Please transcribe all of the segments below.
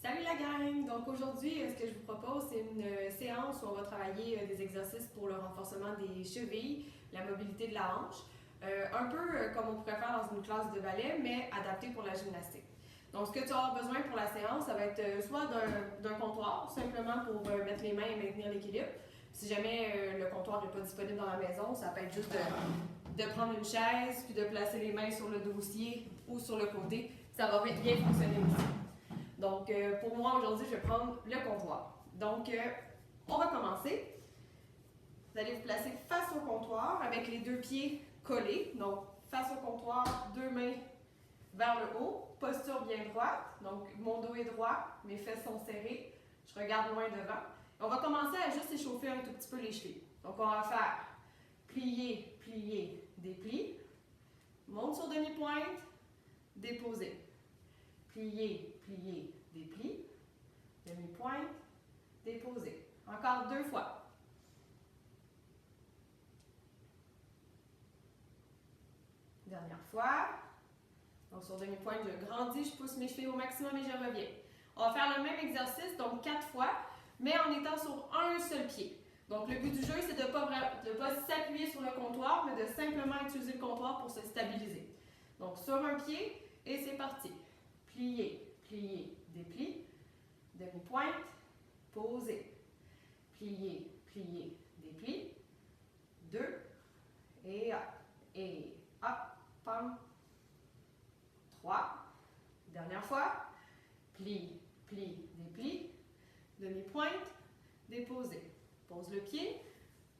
Salut la gang! Donc aujourd'hui, ce que je vous propose, c'est une séance où on va travailler des exercices pour le renforcement des chevilles, la mobilité de la hanche, un peu comme on pourrait faire dans une classe de ballet, mais adapté pour la gymnastique. Donc ce que tu auras besoin pour la séance, ça va être soit d'un comptoir, simplement pour mettre les mains et maintenir l'équilibre. Si jamais le comptoir n'est pas disponible dans la maison, ça peut être juste de prendre une chaise, puis de placer les mains sur le dossier ou sur le côté. Ça va bien fonctionner aussi. Donc, pour moi, aujourd'hui, je vais prendre le comptoir. Donc, on va commencer. Vous allez vous placer face au comptoir avec les deux pieds collés. Donc, face au comptoir, deux mains vers le haut. Posture bien droite. Donc, mon dos est droit, mes fesses sont serrées. Je regarde loin devant. Et on va commencer à juste échauffer un tout petit peu les chevilles. Donc, on va faire plier, plier, déplie. Monte sur demi-pointe, déposer. Plier, plier, déplie. Demi-pointe, déposer. Encore 2 fois. Dernière fois. Donc sur demi-pointe, je grandis, je pousse mes chevilles au maximum et je reviens. On va faire le même exercice, donc 4 fois, mais en étant sur un seul pied. Donc le but du jeu, c'est de ne pas s'appuyer sur le comptoir, mais de simplement utiliser le comptoir pour se stabiliser. Donc sur un pied, et c'est parti. Plier, plier, déplie. Demi-pointe, poser. Plier, plier, déplie. 2, et hop, pam. 3. Dernière fois. Plie, plie, déplie. Demi-pointe, déposer. Pose le pied,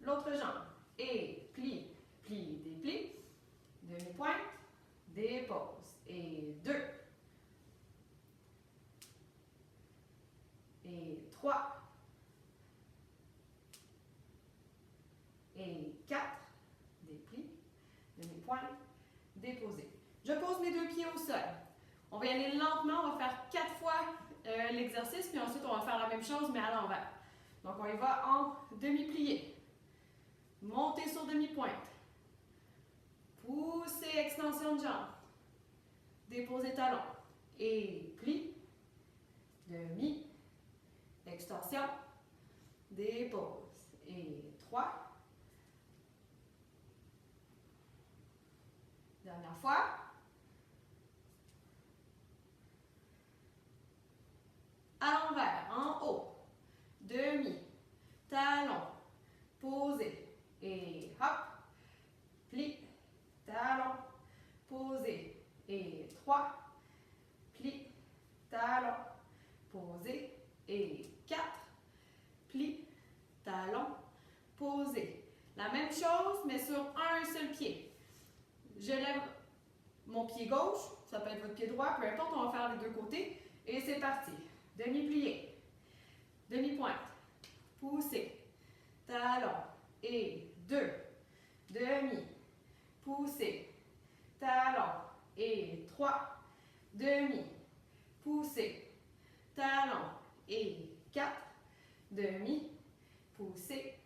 l'autre jambe. Et plie, plie, déplie. Demi-pointe, dépose. Et 2. Et 3. Et 4. Déplie. Demi-pointe, déposer. Je pose mes deux pieds au sol. On va y aller lentement, on va faire 4 fois l'exercice, puis ensuite on va faire la même chose, mais à l'envers. Donc on y va en demi-plié. Montez sur demi-pointe. Poussez, extension de jambe. Déposez talon. Et plie. Demi. Extension. Dépose. Et 3. Dernière fois. À l'envers, en haut. Demi. Talon. Posez. Et hop. Plie. Talon. Posez. Et 3. Plie. Talon. Posez. Et 4. Plie. Talon. Posez. La même chose, mais sur un seul pied. Je lève mon pied gauche, ça peut être votre pied droit, peu importe, on va faire les deux côtés. Et c'est parti. Demi-plié. Demi-pointe. Poussez. Talon. Et 2. Demi. Poussez. Talon. Et 3. Demi. Poussez. Talon. Et 4. Demi. Poussez.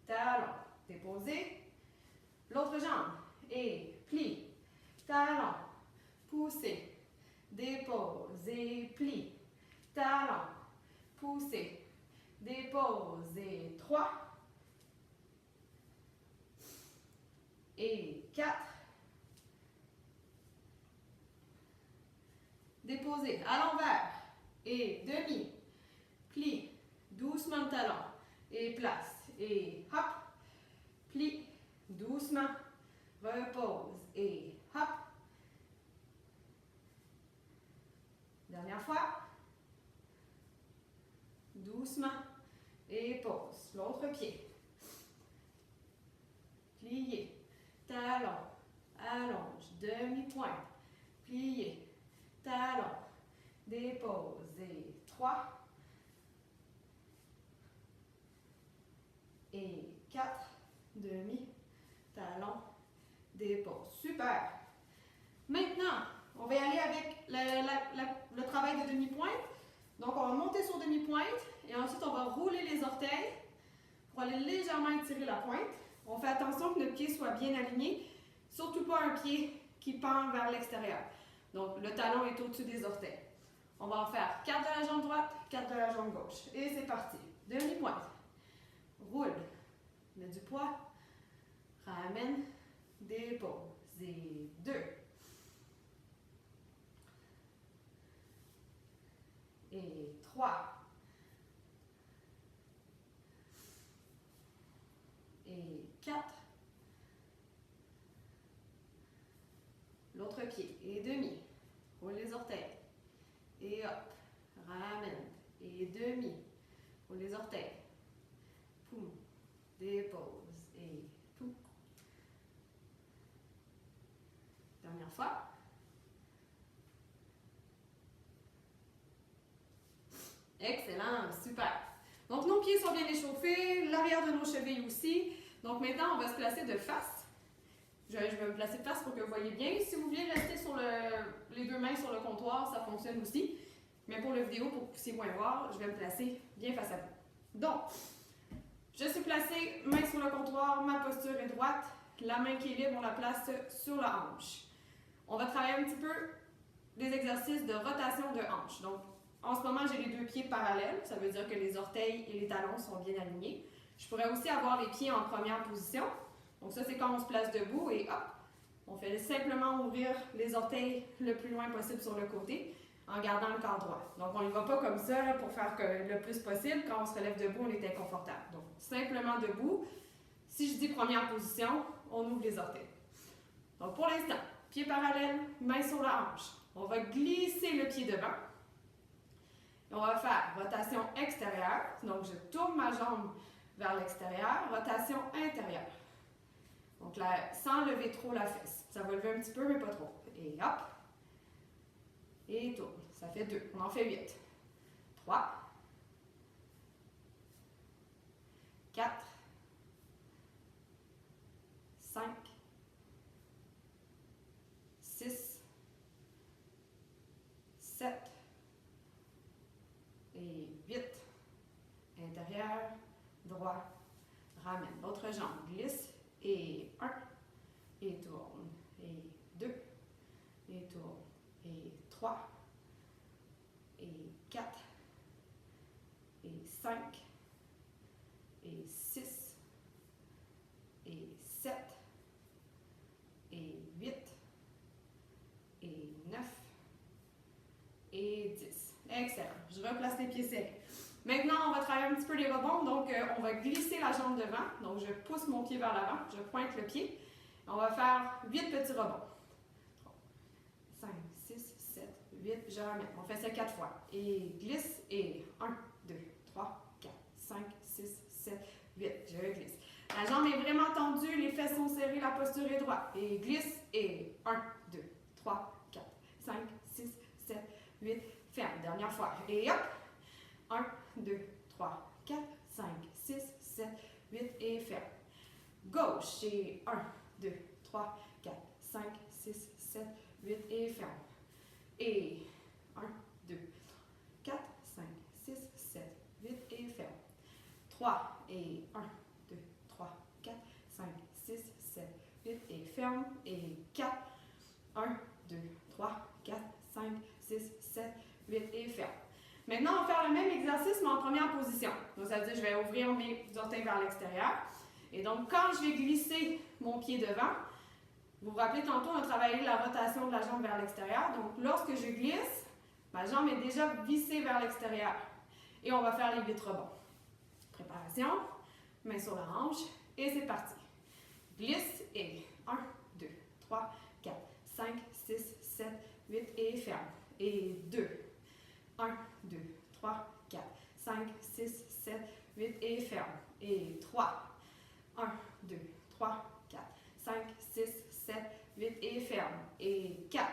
Talon. Déposez. L'autre jambe. Et plie. Talon. Poussez. Dépose et plie. Talon. Poussez. Dépose et 3. Et 4. Déposez à l'envers. Et demi. Plie. Doucement le talon. Et place. Et hop. Plie. Doucement. Repose. Et hop. Dernière fois. Doucement. Et pose. L'autre pied. Plié. Talon. Allonge. Demi-pointe. Plié. Talon. Dépose. Et 3. Et 4. Demi. Talon. Dépose. Super. Maintenant, on va y aller avec le travail de demi-pointe. Donc, on va monter sur demi-pointe et ensuite, on va rouler les orteils pour aller légèrement étirer la pointe. On fait attention que notre pied soit bien aligné, surtout pas un pied qui pend vers l'extérieur. Donc, le talon est au-dessus des orteils. On va en faire 4 de la jambe droite, 4 de la jambe gauche. Et c'est parti. Demi-pointe. Roule. Mets du poids. Ramène. Dépose. Et 2. Et 3. Et 4. L'autre pied. Et demi. Roule les orteils. Et hop. Ramène. Et demi. Roule les orteils. Poum. Dépose. Et poum. Dernière fois. Excellent, super. Donc, nos pieds sont bien échauffés, l'arrière de nos chevilles aussi. Donc, maintenant, on va se placer de face. Je vais me placer de face pour que vous voyez bien. Si vous voulez rester sur les deux mains sur le comptoir, ça fonctionne aussi. Mais pour la vidéo, pour que vous puissiez moins voir, je vais me placer bien face à vous. Donc, je suis placée, main sur le comptoir, ma posture est droite. La main qui est libre, on la place sur la hanche. On va travailler un petit peu des exercices de rotation de hanche. Donc, en ce moment, j'ai les deux pieds parallèles. Ça veut dire que les orteils et les talons sont bien alignés. Je pourrais aussi avoir les pieds en première position. Donc ça, c'est quand on se place debout et hop, on fait simplement ouvrir les orteils le plus loin possible sur le côté en gardant le corps droit. Donc on ne va pas comme ça là, pour faire le plus possible. Quand on se relève debout, on est inconfortable. Donc simplement debout. Si je dis première position, on ouvre les orteils. Donc pour l'instant, pied parallèle, main sur la hanche. On va glisser le pied devant. On va faire rotation extérieure. Donc, je tourne ma jambe vers l'extérieur. Rotation intérieure. Donc, là, sans lever trop la fesse. Ça va lever un petit peu, mais pas trop. Et hop. Et tourne. Ça fait 2. On en fait 8. 3. 4. 5. 6. 7. Et 8. Intérieur, droit, ramène. L'autre jambe glisse. Et 1. Et tourne. Et 2. Et tourne. Et 3. Et 4. Et 5. Et 6. Et 7. Et 8. Et 9. Et 10. Excellent. Je replace les pieds serrés. Maintenant, on va travailler un petit peu les rebonds. Donc, on va glisser la jambe devant. Donc, je pousse mon pied vers l'avant. Je pointe le pied. On va faire 8 petits rebonds. 3, 5, 6, 7, 8. Je ramène. On fait ça 4 fois. Et glisse. Et 1, 2, 3, 4, 5, 6, 7, 8. Je glisse. La jambe est vraiment tendue. Les fesses sont serrées. La posture est droite. Et glisse. Et 1, 2, 3, 4, 5, 6, 7, 8. Ferme. Dernière fois. Et hop. 1, 2, 3, 4, 5, 6, 7, 8 et ferme. Gauche et 1, 2, 3, 4, 5, 6, 7, 8 et ferme. Et 1, 2, 4, 5, 6, 7, 8 et ferme. 3 et 1, 2, 3, 4, 5, 6, 7, 8 et ferme. Et 4, 1, 2, 3, 4, 5, 6, 7, 8 et ferme. Maintenant, on va faire le même exercice, mais en première position. Donc, ça veut dire que je vais ouvrir mes orteils vers l'extérieur. Et donc, quand je vais glisser mon pied devant, vous vous rappelez, tantôt, on a travaillé la rotation de la jambe vers l'extérieur. Donc, lorsque je glisse, ma jambe est déjà vissée vers l'extérieur. Et on va faire les 8 rebonds. Préparation, main sur la hanche, et c'est parti. Glisse et 1, 2, 3, 4, 5, 6, 7, 8 et ferme. Et 2. 1, 2, 3, 4, 5, 6, 7, 8 et ferme. Et 3. 1, 2, 3, 4, 5, 6, 7, 8 et ferme. Et 4.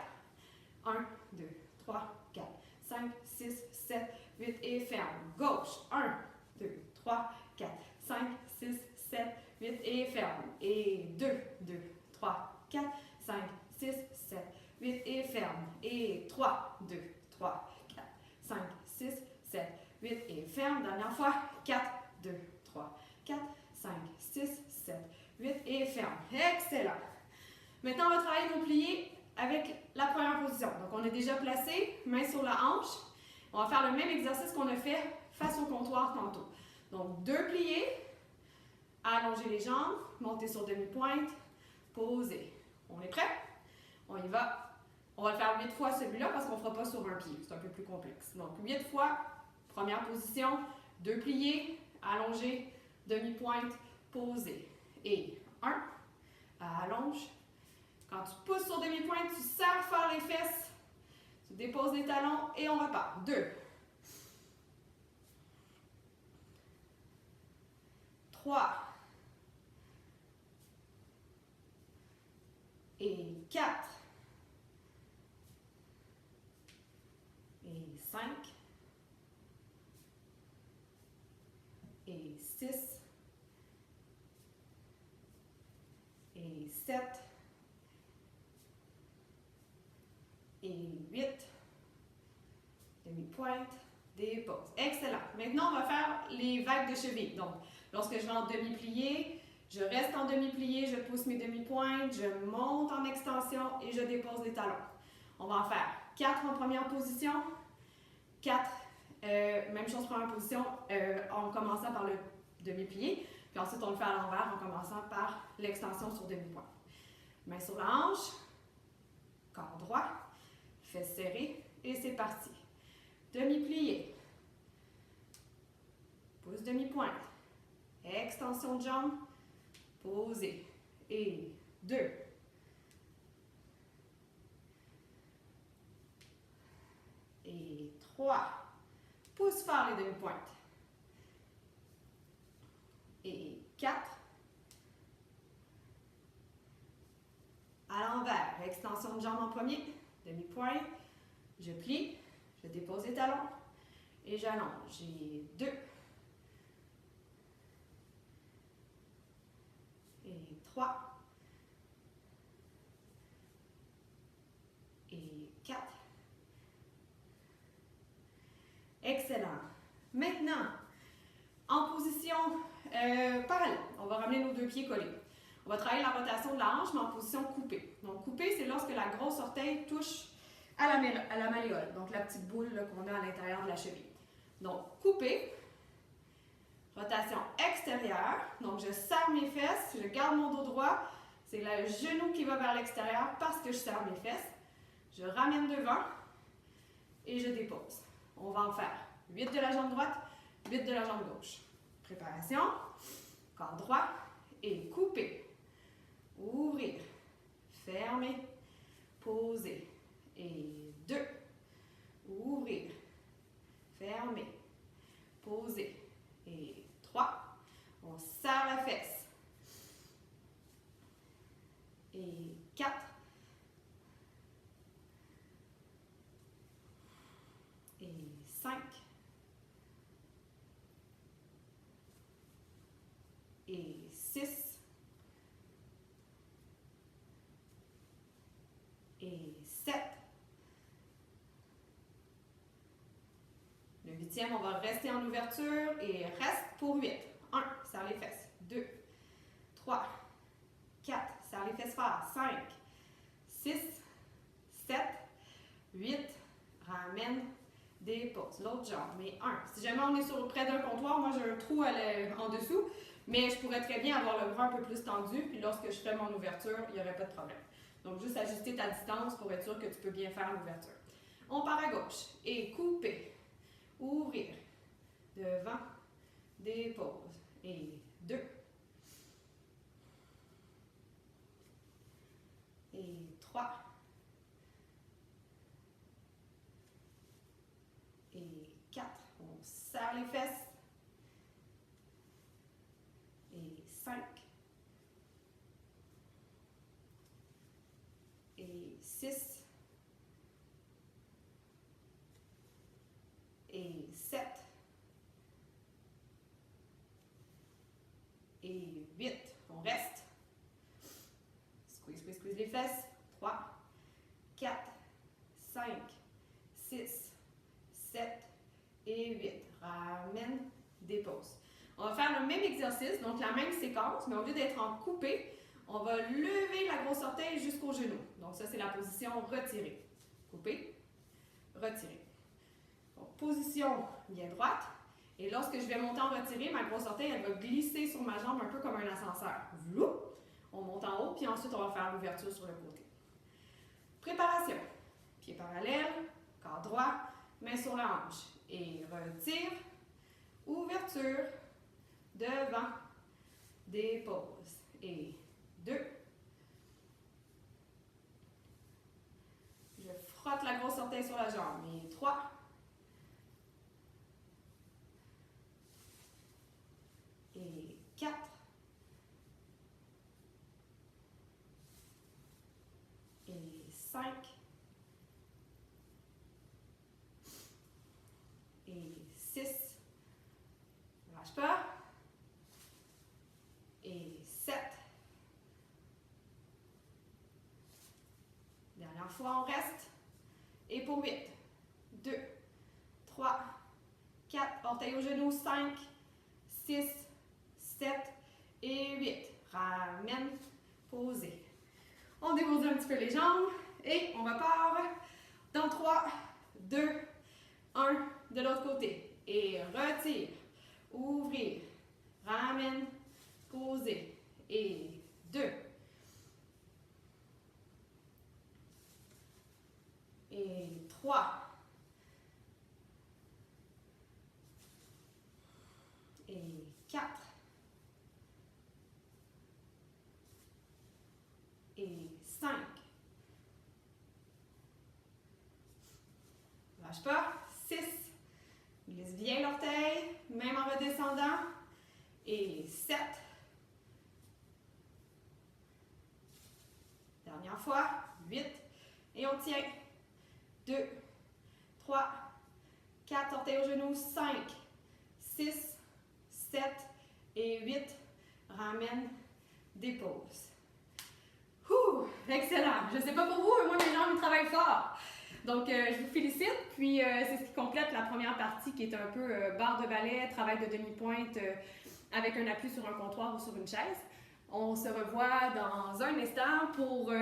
1, 2, 3, 4, 5, 6, 7, 8 et ferme. Gauche. 1, 2, 3, 4, 5, 6, 7, 8 et ferme. Et 2, 2, 3, 4, 5, 6, 7, 8 et ferme. Et 3, 2, 3, 5, 6, 7, 8 et ferme. Dernière fois. 4, 2, 3, 4, 5, 6, 7, 8 et ferme. Excellent. Maintenant, on va travailler nos pliés avec la première position. Donc, on est déjà placé, main sur la hanche. On va faire le même exercice qu'on a fait face au comptoir tantôt. Donc, 2 pliés, allonger les jambes, monter sur demi-pointe, poser. On est prêt? On y va. On va le faire 8 fois celui-là parce qu'on ne fera pas sur un pied. C'est un peu plus complexe. Donc, 8 fois, première position, 2 pliés, allonger, demi-pointe, poser. Et 1, allonge. Quand tu pousses sur demi-pointe, tu serres fort les fesses. Tu déposes les talons et on repart. 2. 3. Et 4. Et 5. Et 6. Et 7. Et 8. Demi-pointe, dépose. Excellent. Maintenant, on va faire les vagues de cheville. Donc, lorsque je vais en demi-plié, je reste en demi-plié, je pousse mes demi-pointes, je monte en extension et je dépose les talons. On va en faire 4 en première position, 4, même chose première position, en commençant par le demi-plié, puis ensuite on le fait à l'envers en commençant par l'extension sur demi-pointe. Main sur la hanche, corps droit, fesses serrées et c'est parti. Demi-plié, pouce demi-pointe, extension de jambe, posé, et 2, et 3, pouce fort les demi-pointes, et 4, à l'envers, extension de jambe en premier, demi-pointe, je plie, je dépose les talons, et j'allonge, et 2, et 3, et 4. Excellent. Maintenant, en position parallèle, on va ramener nos 2 pieds collés. On va travailler la rotation de la hanche, mais en position coupée. Donc, coupée, c'est lorsque la grosse orteil touche à la malléole, donc la petite boule qu'on a à l'intérieur de la cheville. Donc, coupée, rotation extérieure. Donc, je serre mes fesses, je garde mon dos droit. C'est le genou qui va vers l'extérieur parce que je serre mes fesses. Je ramène devant et je dépose. On va en faire 8 de la jambe droite, 8 de la jambe gauche. Préparation, corps droit et couper. Ouvrir, fermer, poser. Et 2. Ouvrir, fermer, poser. Et 3. On serre la fesse. Et 4. Et 5. Et 6. Et 7. Le 8e, on va rester en ouverture et reste pour 8. 1, serre les fesses. 2, 3, 4, serre les fesses fort. 5, 6, 7, 8, ramène, dépose. L'autre jambe, mais 1. Si jamais on est près d'un comptoir, moi j'ai un trou en dessous, mais je pourrais très bien avoir le bras un peu plus tendu, puis lorsque je fais mon ouverture, il n'y aurait pas de problème. Donc, juste ajuster ta distance pour être sûr que tu peux bien faire l'ouverture. On part à gauche et couper, ouvrir, devant, dépose. Et 2. Et 3. Et 4. On serre les fesses. Et 5. Et 6. Et 7. Et 8. On reste. Squeeze, squeeze, squeeze les fesses. 3, 4, 5, 6, 7 et 8. Ramène, dépose. On va faire le même exercice, donc la même séquence, mais au lieu d'être en coupé, on va lever la grosse orteil jusqu'au genou. Donc ça, c'est la position retirée. Couper, retirer. Donc, position bien droite. Et lorsque je vais monter en retiré, ma grosse orteil, elle va glisser sur ma jambe un peu comme un ascenseur. Vlou! On monte en haut, puis ensuite, on va faire l'ouverture sur le côté. Préparation. Pied parallèle, corps droit, main sur la hanche. Et retire, ouverture, devant, dépose. Et 2. Je frotte la grosse orteil sur la jambe. Et 3. Et 4. Et 5. Et 6. Ne lâche pas. Et 7. Dernière fois, on reste. Et pour 8. 2, 3, 4. Orteil au genou. 5, 6, 7 et 8. Ramène. Posez. On dépose un petit peu les jambes. Et on repart dans 3, 2, 1. De l'autre côté. Et retire. Ouvrir. Ramène. Posez. Et 2. Et 3. Et 4. Et 5. Lâche pas. 6. Glisse bien l'orteil, même en redescendant. Et 7. Dernière fois. 8. Et on tient. 2, 3, 4. Orteil au genou. 5, 6, 7 et 8. Ramène. Dépose. Excellent. Je ne sais pas pour vous, mais moi, mes jambes, ils travaillent fort. Donc, je vous félicite. Puis, c'est ce qui complète la première partie qui est un peu barre de ballet, travail de demi-pointe avec un appui sur un comptoir ou sur une chaise. On se revoit dans un instant pour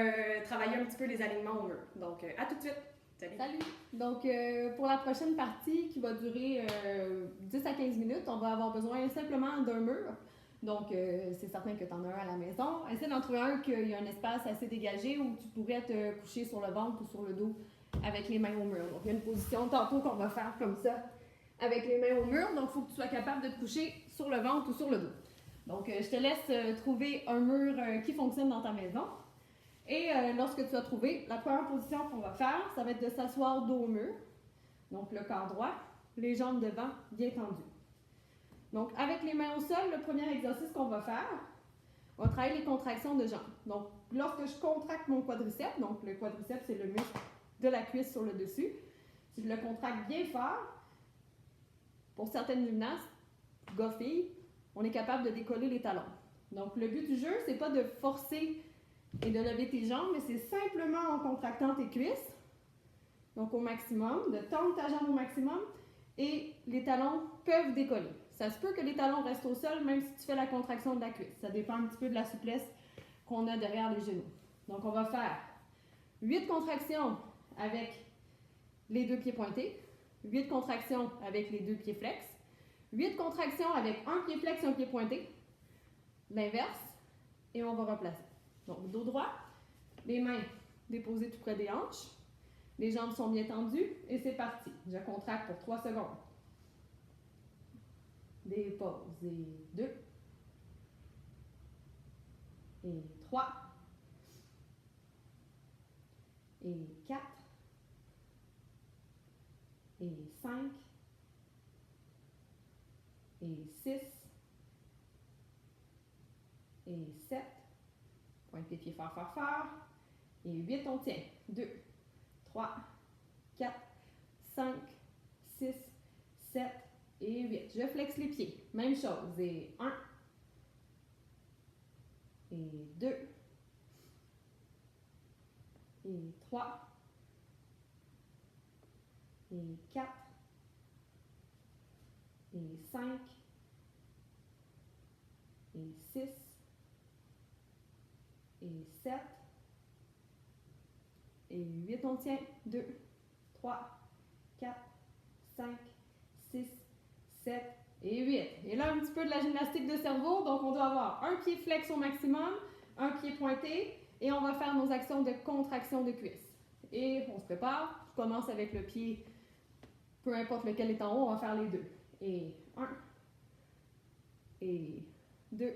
travailler un petit peu les alignements au mur. Donc, à tout de suite. Salut. Salut! Donc, pour la prochaine partie qui va durer 10 à 15 minutes, on va avoir besoin simplement d'un mur. Donc, c'est certain que tu en as un à la maison. Essaie d'en trouver un qu'il y a un espace assez dégagé où tu pourrais te coucher sur le ventre ou sur le dos avec les mains au mur. Donc, il y a une position tantôt qu'on va faire comme ça avec les mains au mur. Donc, il faut que tu sois capable de te coucher sur le ventre ou sur le dos. Donc, je te laisse trouver un mur qui fonctionne dans ta maison. Et lorsque tu as trouvé, la première position qu'on va faire, ça va être de s'asseoir dos au mur. Donc, le corps droit, les jambes devant, bien tendues. Donc, avec les mains au sol, le premier exercice qu'on va faire, on va travailler les contractions de jambes. Donc, lorsque je contracte mon quadriceps, donc le quadriceps, c'est le muscle de la cuisse sur le dessus, si je le contracte bien fort, pour certaines gymnastes, gars-filles, on est capable de décoller les talons. Donc, le but du jeu, c'est pas de forcer et de lever tes jambes, mais c'est simplement en contractant tes cuisses, donc au maximum, de tendre ta jambe au maximum, et les talons peuvent décoller. Ça se peut que les talons restent au sol, même si tu fais la contraction de la cuisse. Ça dépend un petit peu de la souplesse qu'on a derrière les genoux. Donc, on va faire 8 contractions avec les 2 pieds pointés, 8 contractions avec les 2 pieds flex, 8 contractions avec un pied flex et un pied pointé, l'inverse, et on va replacer. Donc, dos droit, les mains déposées tout près des hanches, les jambes sont bien tendues, et c'est parti. Je contracte pour 3 secondes. Dépose, et 2, et 3, et 4, et 5, et 6, et 7, pointe les pieds fort, fort, fort, et 8, on tient. 2, 3, 4, 5, 6, 7 et 8. Je flexe les pieds. Même chose. Et 1, et 2, et 3, et 4, et 5, et 6, et 7, et 8, on tient. 2, 3, 4, 5, 6, 7 et 8. Et là, un petit peu de la gymnastique de cerveau. Donc, on doit avoir un pied flex au maximum, un pied pointé, et on va faire nos actions de contraction de cuisses. Et on se prépare. Je commence avec le pied, peu importe lequel est en haut, on va faire les deux. Et 1, et 2,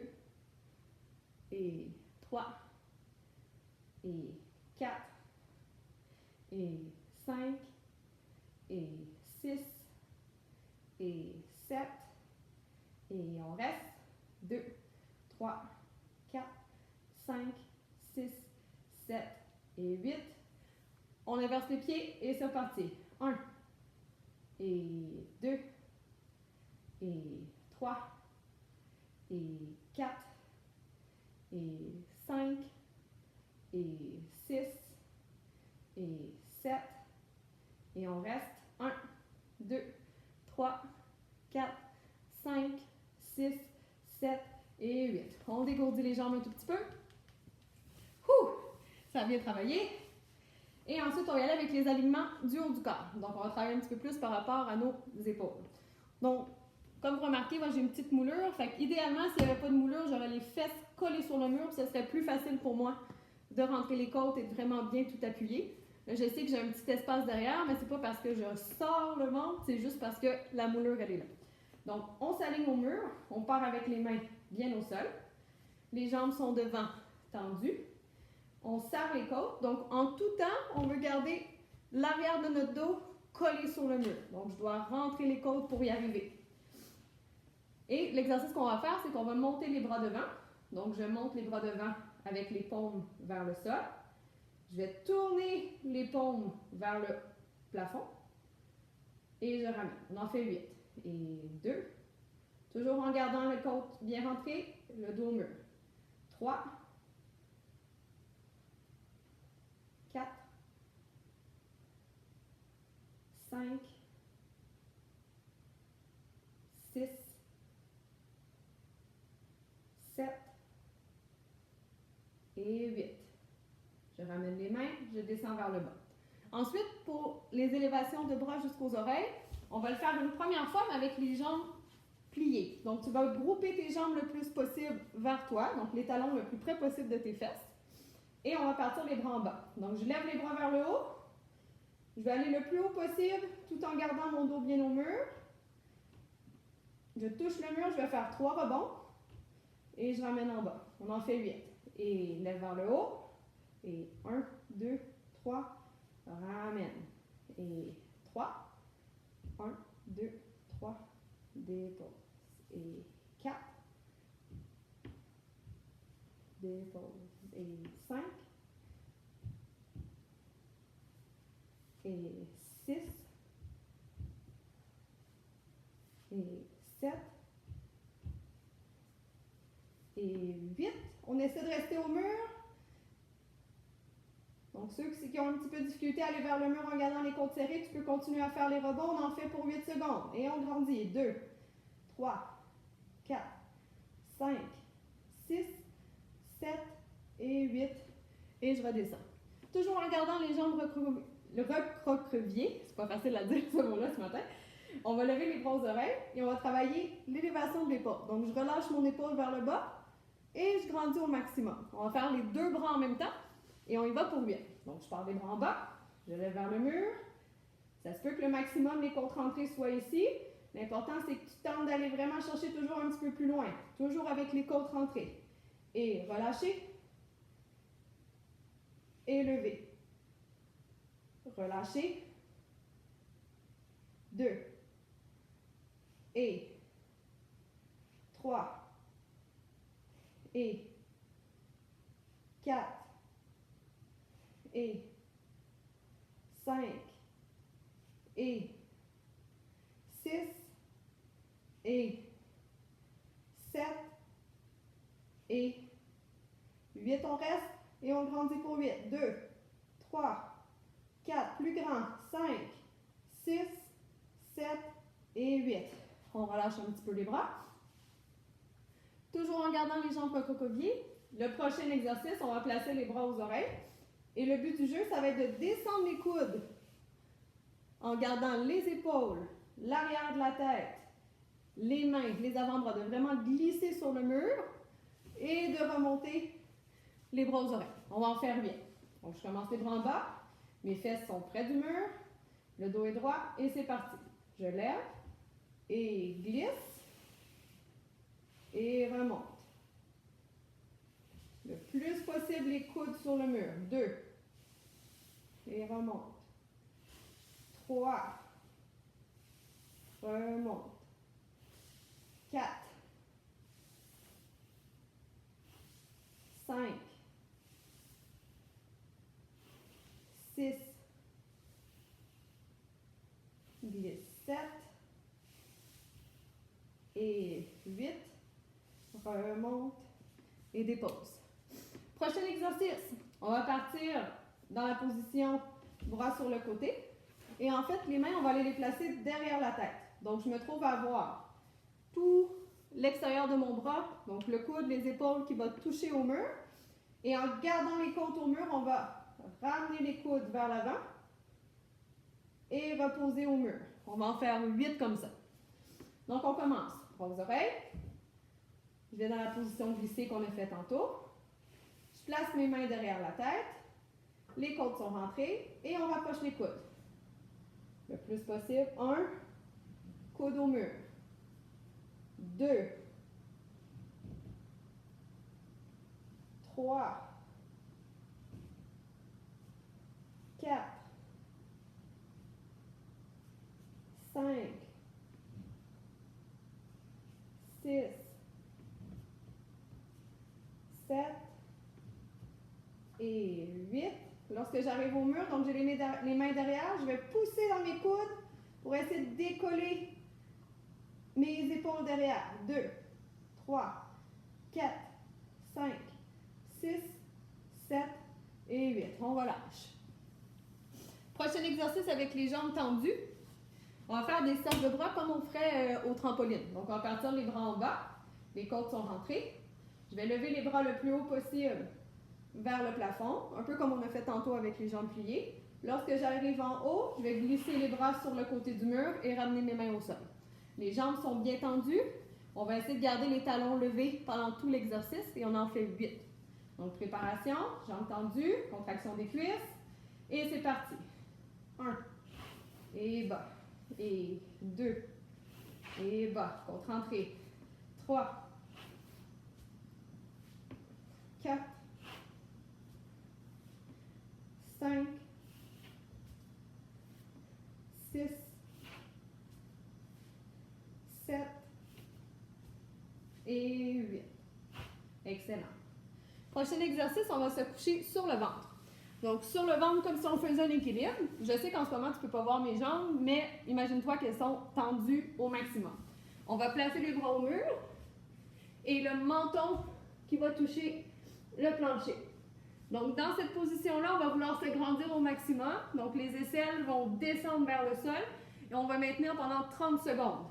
et 3, et 4, et 5, et 6, et 7, et on reste 2, 3, 4, 5, 6, 7 et 8. On inverse les pieds et c'est reparti. 1, et 2, et 3, et 4, et 5, et 6, et 7, et on reste 1, 2, 3, 4, 5, 6, 7 et 8. On dégourdit les jambes un tout petit peu. Ouh, ça a bien travaillé. Et ensuite, on va y aller avec les alignements du haut du corps. Donc, on va travailler un petit peu plus par rapport à nos épaules. Donc, comme vous remarquez, moi j'ai une petite moulure. Fait qu'idéalement, s'il n'y avait pas de moulure, j'aurais les fesses collées sur le mur. Ce serait plus facile pour moi de rentrer les côtes et de vraiment bien tout appuyer. Là, je sais que j'ai un petit espace derrière, mais c'est pas parce que je sors le ventre, c'est juste parce que la moulure, elle est là. Donc, on s'aligne au mur. On part avec les mains bien au sol. Les jambes sont devant, tendues. On serre les côtes. Donc, en tout temps, on veut garder l'arrière de notre dos collé sur le mur. Donc, je dois rentrer les côtes pour y arriver. Et l'exercice qu'on va faire, c'est qu'on va monter les bras devant. Donc, je monte les bras devant avec les paumes vers le sol. Je vais tourner les paumes vers le plafond. Et je ramène. On en fait 8. Et 2. Toujours en gardant le côte bien rentré, le dos au mur. 3. 4. 5. 6. 7. Et 8. Je ramène les mains, je descends vers le bas. Ensuite, pour les élévations de bras jusqu'aux oreilles, on va le faire une première fois, mais avec les jambes pliées. Donc, tu vas grouper tes jambes le plus possible vers toi, donc les talons le plus près possible de tes fesses. Et on va partir les bras en bas. Donc, je lève les bras vers le haut. Je vais aller le plus haut possible, tout en gardant mon dos bien au mur. Je touche le mur, je vais faire 3 rebonds. Et je ramène en bas. On en fait 8. Et lève vers le haut. Et 1, 2, 3, ramène. Et 3, 1, 2, 3, dépose. Et 4, dépose. Et 5, et 6, et 7, et 8. On essaie de rester au mur. Donc, ceux qui ont un petit peu de difficulté à aller vers le mur en gardant les côtes serrées, tu peux continuer à faire les rebonds. On en fait pour 8 secondes. Et on grandit. 2, 3, 4, 5, 6, 7 et 8. Et je redescends. Toujours en gardant les jambes recroquevillées. C'est pas facile à dire ce mot-là ce matin. On va lever les bras aux oreilles et on va travailler l'élévation de l'épaule. Donc, je relâche mon épaule vers le bas et je grandis au maximum. On va faire les 2 bras en même temps. Et on y va pour 8. Donc, je pars les bras en bas, je lève vers le mur. Ça se peut que le maximum, les côtes rentrées soient ici. L'important, c'est que tu tentes d'aller vraiment chercher toujours un petit peu plus loin. Toujours avec les côtes rentrées. Et relâcher. Et lever. Relâcher. 2. Et 3. Et 4. Et 5, et 6, et 7, et 8. On reste et on grandit pour 8. 2, 3, 4, plus grand, 5, 6, 7 et 8. On relâche un petit peu les bras. Toujours en gardant les jambes recroquevillées. Le prochain exercice, on va placer les bras aux oreilles. Et le but du jeu, ça va être de descendre les coudes en gardant les épaules l'arrière de la tête, les mains, les avant-bras, de vraiment glisser sur le mur et de remonter les bras aux oreilles. On va en faire 8. Donc, je commence les bras en bas, mes fesses sont près du mur, le dos est droit et c'est parti. Je lève et glisse et remonte. Le plus possible, les coudes sur le mur. 2. Et remonte. 3. Remonte. 4. 5. 6. Glisse. 7. Et 8. Remonte. Et dépose. Prochain exercice. On va partir dans la position bras sur le côté. Et en fait, les mains, on va aller les placer derrière la tête. Donc, je me trouve à avoir tout l'extérieur de mon bras, donc le coude, les épaules qui va toucher au mur. Et en gardant les côtes au mur, on va ramener les coudes vers l'avant et reposer au mur. On va en faire 8 comme ça. Donc, on commence. Bras aux oreilles. Je vais dans la position glissée qu'on a fait tantôt. Je place mes mains derrière la tête. Les côtes sont rentrées et on rapproche les coudes. Le plus possible. 1. Coude au mur. 2. 3. 4. 5. 6. 7. Et 8. Lorsque j'arrive au mur, donc j'ai les mains derrière, je vais pousser dans mes coudes pour essayer de décoller mes épaules derrière. 2, 3, 4, 5, 6, 7 et 8. On relâche. Prochain exercice avec les jambes tendues. On va faire des cercles de bras comme on ferait au trampoline. Donc on va partir les bras en bas, les côtes sont rentrées. Je vais lever les bras le plus haut possible vers le plafond, un peu comme on a fait tantôt avec les jambes pliées. Lorsque j'arrive en haut, je vais glisser les bras sur le côté du mur et ramener mes mains au sol. Les jambes sont bien tendues. On va essayer de garder les talons levés pendant tout l'exercice et on en fait 8. Donc préparation, jambes tendues, contraction des cuisses et c'est parti. 1 et bas, et 2 et bas, contre-entrée, 3, 4, 5, 6, 7 et 8. Excellent. Prochain exercice, on va se coucher sur le ventre. Donc, sur le ventre, comme si on faisait un équilibre. Je sais qu'en ce moment, tu ne peux pas voir mes jambes, mais imagine-toi qu'elles sont tendues au maximum. On va placer les bras au mur et le menton qui va toucher le plancher. Donc, dans cette position-là, on va vouloir s'agrandir au maximum. Donc, les aisselles vont descendre vers le sol et on va maintenir pendant 30 secondes.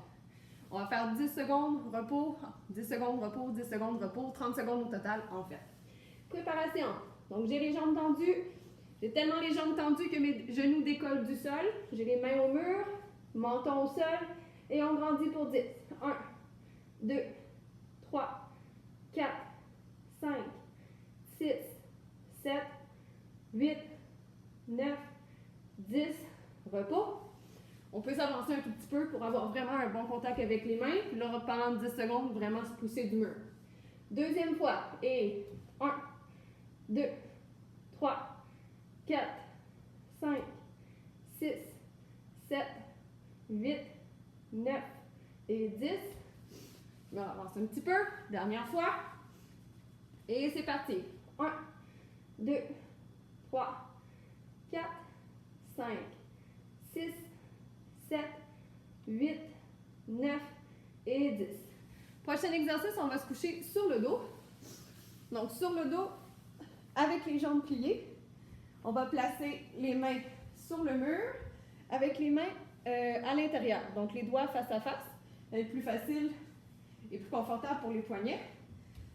On va faire 10 secondes repos, 10 secondes repos, 10 secondes repos, 30 secondes au total en fait. Préparation. Donc, j'ai les jambes tendues. J'ai tellement les jambes tendues que mes genoux décollent du sol. J'ai les mains au mur, menton au sol et on grandit pour 10. 1, 2, 3, 4, 5, 6, 7, 8, 9, 10. Repos. On peut s'avancer un tout petit peu pour avoir vraiment un bon contact avec les mains. Puis là, pendant 10 secondes, vraiment se pousser du mur. Deuxième fois. Et 1, 2, 3, 4, 5, 6, 7, 8, 9 et 10. On va avancer un petit peu. Dernière fois. Et c'est parti. 1, 2, 3, 4, 5, 6, 7, 8, 9 et 10. Prochain exercice, on va se coucher sur le dos. Donc, sur le dos, avec les jambes pliées, on va placer les mains sur le mur avec les mains à l'intérieur. Donc, les doigts face à face. Ça va être plus facile et plus confortable pour les poignets.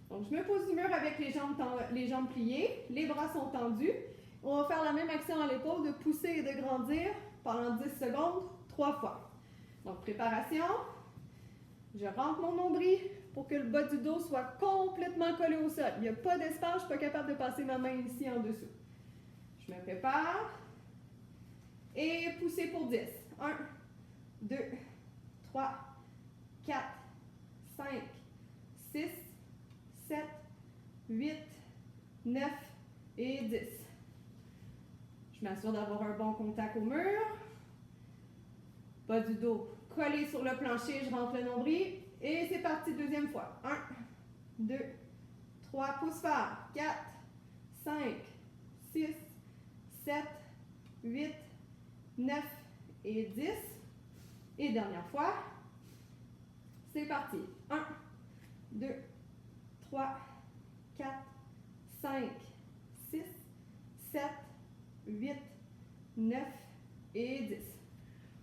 Donc, je me pose du mur avec les jambes pliées. Les bras sont tendus. On va faire la même action à l'épaule de pousser et de grandir pendant 10 secondes, 3 fois. Donc, préparation. Je rentre mon nombril pour que le bas du dos soit complètement collé au sol. Il n'y a pas d'espace, je ne suis pas capable de passer ma main ici en dessous. Je me prépare. Et pousser pour 10. 1, 2, 3, 4, 5, 6, 7, 8, 9 et 10. Je m'assure d'avoir un bon contact au mur. Bas du dos collé sur le plancher, je rentre le nombril. Et c'est parti, deuxième fois. 1, 2, 3, pouces fort. 4, 5, 6, 7, 8, 9 et 10. Et dernière fois. C'est parti. 1, 2, 3, 4, 5, 6, 7, 8, 9 et 10.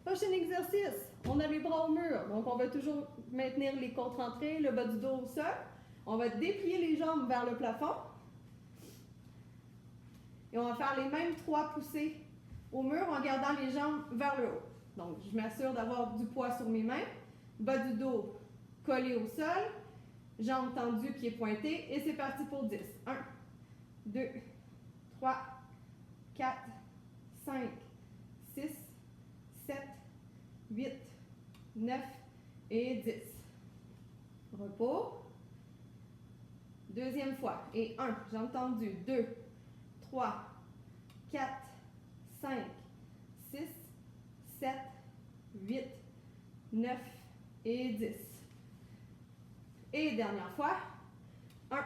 Prochain exercice. On a les bras au mur. Donc, on va toujours maintenir les côtes rentrées, le bas du dos au sol. On va déplier les jambes vers le plafond. Et on va faire les mêmes 3 poussées au mur en gardant les jambes vers le haut. Donc, je m'assure d'avoir du poids sur mes mains. Bas du dos collé au sol. Jambes tendues, pieds pointés. Et c'est parti pour 10. 1, 2, 3, 4, 5, 6, 7, 8, 9 et 10. Repos. Deuxième fois. Et 1, jambes tendues. 2, 3, 4, 5, 6, 7, 8, 9 et 10. Et dernière fois. 1,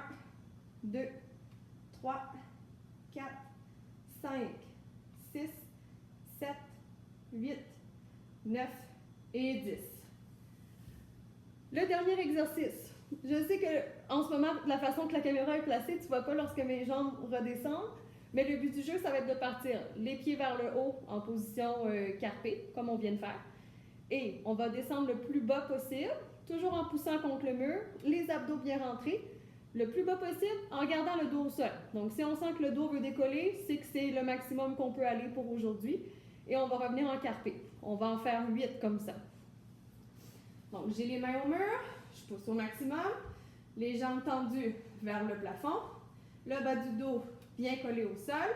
2, 3, 4, 5, 6, 7, 8, 9 et 10. Le dernier exercice. Je sais que en ce moment, la façon que la caméra est placée, tu ne vois pas lorsque mes jambes redescendent, mais le but du jeu, ça va être de partir les pieds vers le haut en position carpée, comme on vient de faire. Et on va descendre le plus bas possible, toujours en poussant contre le mur, les abdos bien rentrés, le plus bas possible en gardant le dos au sol. Donc, si on sent que le dos veut décoller, c'est que c'est le maximum qu'on peut aller pour aujourd'hui. Et on va revenir en carpé. On va en faire 8 comme ça. Donc, j'ai les mains au mur, je pousse au maximum, les jambes tendues vers le plafond, le bas du dos bien collé au sol.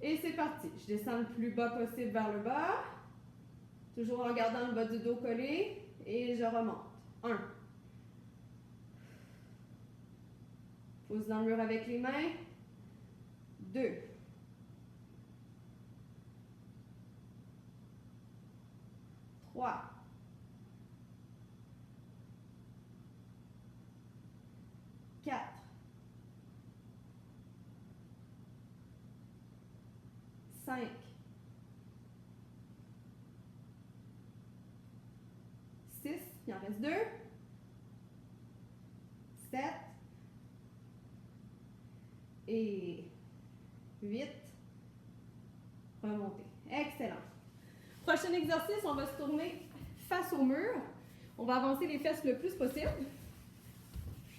Et c'est parti. Je descends le plus bas possible vers le bas, toujours en gardant le bas du dos collé, et je remonte. 1. Pousse dans le mur avec les mains. 2. 3. 4. 5. 6. Il en reste 2. 7. Et 8. Remonter. Excellent. Prochain exercice, on va se tourner face au mur. On va avancer les fesses le plus possible.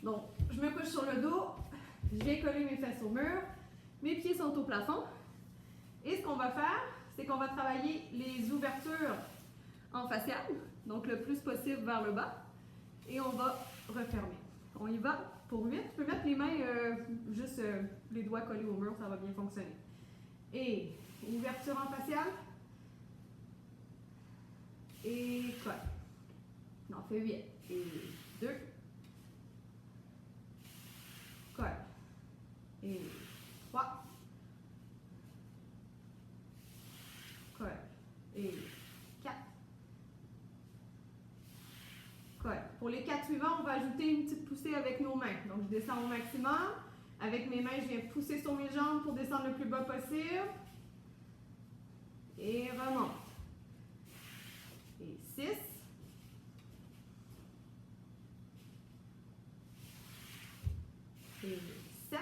Donc, je me couche sur le dos, je viens coller mes fesses au mur, mes pieds sont au plafond. Et ce qu'on va faire, c'est qu'on va travailler les ouvertures en faciale, donc le plus possible vers le bas, et on va refermer. On y va pour 8. Tu peux mettre les mains, juste les doigts collés au mur, ça va bien fonctionner. Et ouverture en faciale. Et colle. On en fait 8. Et 2. Colle. Et 3. Colle. Et 4. Colle. Pour les 4 suivants, on va ajouter une petite poussée avec nos mains. Donc, je descends au maximum. Avec mes mains, je viens pousser sur mes jambes pour descendre le plus bas possible. Et remonte. Et 6. Et 7.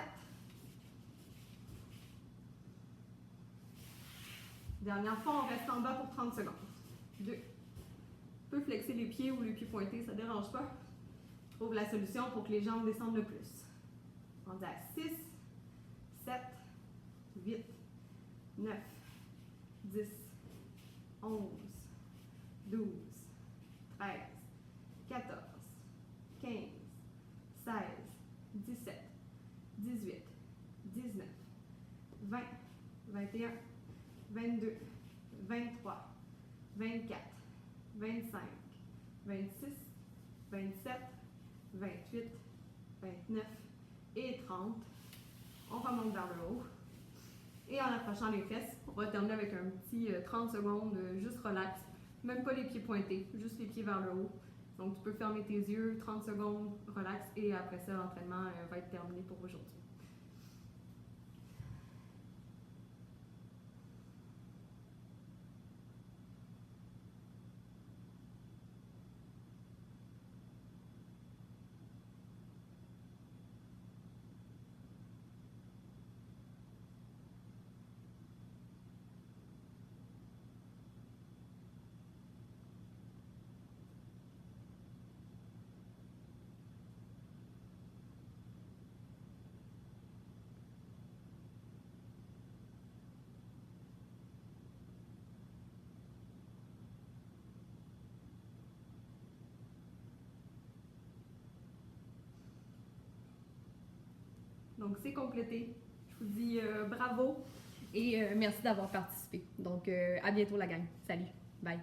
Dernière fois, on reste en bas pour 30 secondes. 2. Tu peux flexer les pieds ou les pieds pointés, ça ne dérange pas. Trouve la solution pour que les jambes descendent le plus. On dit à 6, 7, 8, 9, 10, 11, 12, 13, 14, 15, 16, 17, 18, 19, 20, 21, 22, 23, 24, 25, 26, 27, 28, 29 et 30. On remonte vers le haut. Et en approchant les fesses, on va terminer avec un petit 30 secondes juste relax. Même pas les pieds pointés, juste les pieds vers le haut. Donc tu peux fermer tes yeux, 30 secondes, relax, et après ça, l'entraînement va être terminé pour aujourd'hui. Donc c'est complété. Je vous dis bravo et merci d'avoir participé. Donc à bientôt la gang. Salut. Bye.